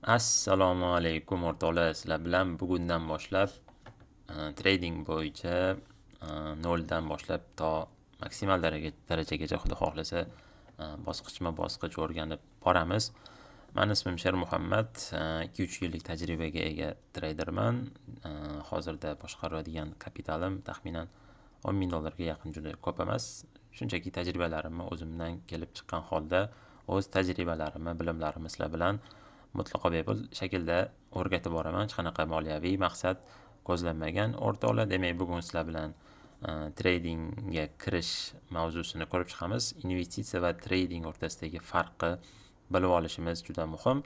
Assalomu alaykum o'rtoqlar. Sizlar bilan bugundan boshlab trading bo'yicha 0 dan boshlab to maksimal darajagacha xudo xohlasa bosqichma-bosqich o'rganib boramiz. Mani ismim Shermuhammad, 2-3 yillik tajribaga ega treyderman. Hozirda boshqaradigan kapitalim taxminan $10,000 ga yaqin, juda ko'p emas. Shunchaki tajribalarimni o'zimdan kelib chiqqan holda o'z tajribalarimni, bilimlarimni sizlar bilan mutlaqo bepul shaklda o'rgatib boraman. Hech qanaqa moliyaviy maqsad ko'zlanmagan o'rtoqlar. Demak, bugun sizlar bilan tradingga kirish mavzusini ko'rib chiqamiz. Investitsiya va trading o'rtasidagi farqni bilib olishimiz juda muhim.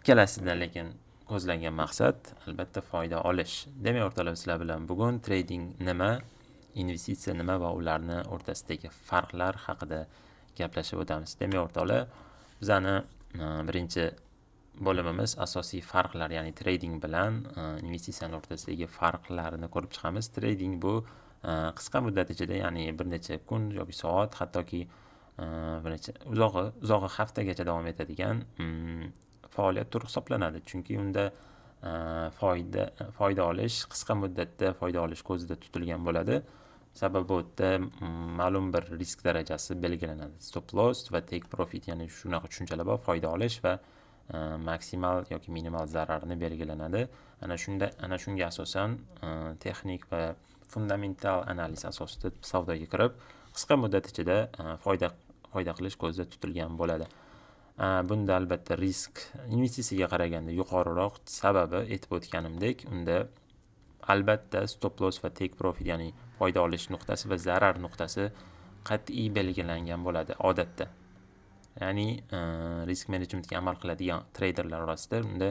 Ikkalasidan lekin ko'zlangan maqsad albatta foyda olish. Demak, o'rtoqlar, sizlar bilan bugun trading nima, investitsiya nima va ularni o'rtasidagi farqlar haqida gaplashib o'tamiz. Demak, o'rtoqlar, bizani birinchi bo'limimiz asosiy farqlar, ya'ni trading bilan investitsiyaning o'rtasidagi farqlarni ko'rib chiqamiz. Trading bu qisqa muddat ichida, ya'ni bir necha kun yoki soat, hattoki bir necha uzog'i haftagacha davom etadigan faoliyat turi hisoblanadi. Chunki unda foyda olish, qisqa muddatda foyda olish ko'zda tutilgan bo'ladi. Sababi bu yerda ma'lum bir risk darajasi belgilanadi. Stop loss va take profit, ya'ni shunaqa tushunchalar bor. Foyda olish va maksimal yoki minimal zararni belgilanadi. Ana shunga asosan texnik va fundamental analiz asosida savdoga kirib, qisqa muddat ichida foyda qilish ko'zda tutilgan bo'ladi. Bunda albatta risk investitsiyaga qaraganda yuqoriroq. Sababi, aytib o'tganimdek, unda albatta stop loss va take profit, ya'ni foyda olish nuqtasi va zarar nuqtasi qat'iy belgilangan bo'ladi odatda. Ya'ni risk menejmentga amal qiladigan treyderlar orasida unda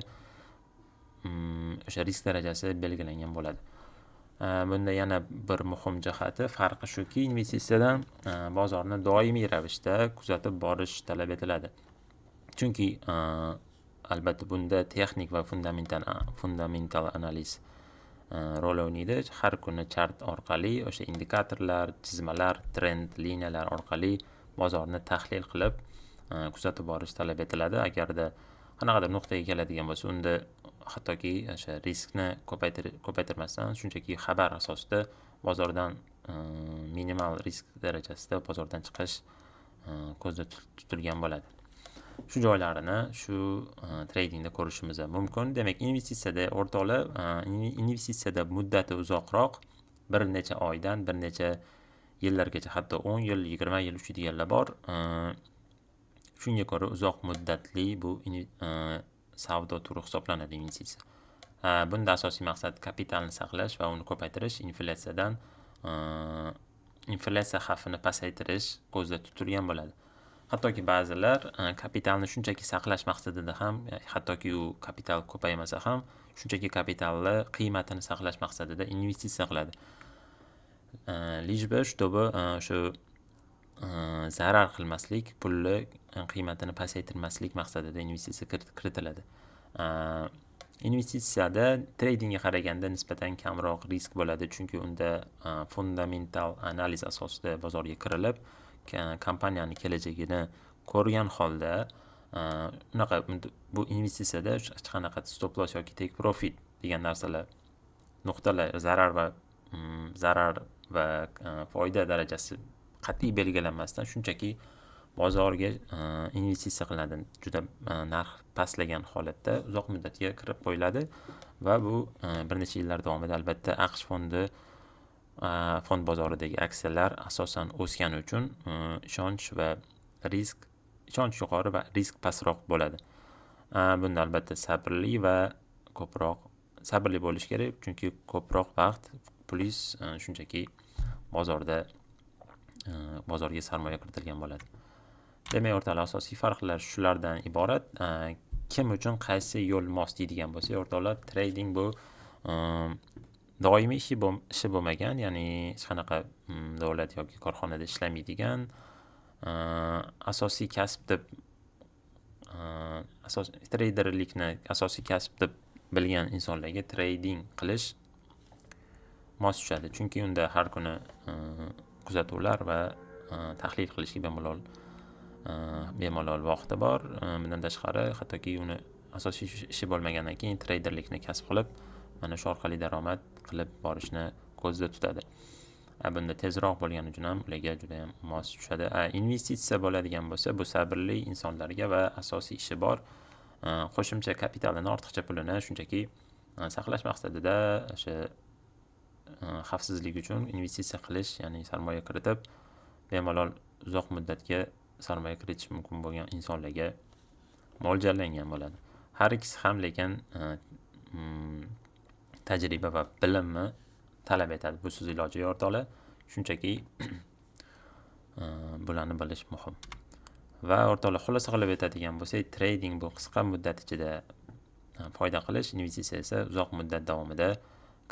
o'sha risk darajasi belgilangan bo'ladi. Bunda yana bir muhim jihati, farqi shuki, investitsiyadan bozorni doimiy ravishda kuzatib borish talab etiladi. Chunki albatta bunda texnik va fundamental analiz rol o'ynaydi. Har kuni chart orqali, o'sha indikatorlar, chizmalar, trend liniyalar orqali bozorni tahlil qilib kuzatib borish talab etiladi. Agarda qanaqadir nuqtaga keladigan bo'lsa, unda hattoki o'sha riskni ko'paytirmasdan shunchaki xabar asosida bozordan minimal risk darajasida bozordan chiqish ko'zda tutilgan bo'ladi. Shu joylarini shu tradingda ko'rishimiz mumkin. Demak, investitsiyada o'rtoqlar, investitsiyada muddati uzoqroq, bir necha oydan bir necha yillargacha, hatto 10 yil, 20 yil uchadiganlar bor. Shunga ko'ra uzoq muddatli bu savdo turi hisoblanadi investitsiya. Bunda asosiy maqsad kapitalni saqlash va uni ko'paytirish, inflyatsiya xavfini pasaytirish ko'zda tutilgan bo'ladi. Hattoki ba'zilar kapitalni shunchaki saqlash maqsadida ham, hattoki u kapital ko'paymasa ham, shunchaki kapitalni qiymatini saqlash maqsadida investitsiya qiladi. Lijba shu zarar qilmaslik, pulni qiymatini pasaytirmaslik maqsadida investitsiya kiritiladi. Investitsiyada tradingga qaraganda nisbatan kamroq risk bo'ladi, chunki unda fundamental analiz asosida bozorga kirilib, kompaniyani kelajagini ko'rgan holda bu investitsiyada hech qanaqa stop loss yoki take profit degan narsalar, nuqtalar, zarar va foyda darajasi qat'iy belgilanmasdan shunchaki bozorga investitsiya qilinadi. Juda narx pastlagan holatda uzoq muddatga kirib qo'yiladi va bu bir necha yillar davomida albatta AQSh fond bozoridagi aksiyalar asosan o'sgani uchun ishonch yuqori va risk pastroq bo'ladi. Bunda albatta sabrli bo'lish kerak, chunki ko'proq vaqt plus shunchaki bozorga sarmoya kiritilgan bo'ladi. Demak, o'rtoqlar, asosiy farqlar shulardan iborat. Kim uchun qaysi yo'l mos deydigan bo'lsak, o'rtoqlar, trading bu doimiy ishi bo'lmagan, ya'ni hech qanaqa davlat yoki korxonada ishlamaydigan asosiy kasb deb treyderlikni asosiy kasb deb bilgan insonlarga trading qilish mos tushadi. Chunki unda har kuni kuzatuvlar va tahlil qilishga bemalol bemalol vaqti bor. Bundan tashqari, hattoki uni asosiy ishi bo'lmagandan keyin treyderlikni kasb qilib, mana shu orqali daromad qilib borishni ko'zda tutadi. Bunda tezroq bo'lgani uchun ham ularga juda ham mos tushadi. Investitsiya bo'ladigan bo'lsa, bu sabrli insonlarga va asosiy ishi bor, qo'shimcha kapitalini, ortiqcha pulini shunchaki saqlash maqsadida o'sha xavfsizlik uchun investitsiya qilish, ya'ni sarmoya kiritib, bemalol uzoq muddatga sarmoya kiritish mumkin bo'lgan insonlarga mo'ljallangan bo'ladi. Har ikkisi ham lekin tajriba va bilimni talab etadi. Busiz iloji yo'q ortiqcha. Shunchaki bularni bilish muhim. Va o'rtoqlar, xulosa qilib aytadigan bo'lsak, trading bu qisqa muddat ichida foyda qilish, investitsiya esa uzoq muddat davomida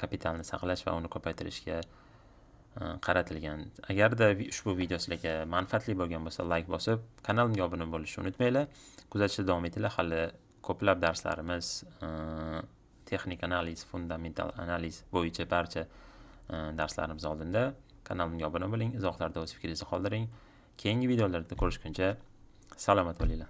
kapitalni saqlash va uni ko'paytirishga qaratilgan. Agarda ushbu video sizlarga manfaatli bo'lgan bo'lsa, like bosib, kanalimga obuna bo'lishni unutmanglar. Kuzatishda davom etinglar. Hali ko'plab darslarimiz texnik analiz, fundamental analiz bo'yicha barcha darslarimiz oldinda. Kanalimga obuna bo'ling, izohlarda o'z fikringizni qoldiring. Keyingi videolarda ko'rishguncha salomat bo'linglar.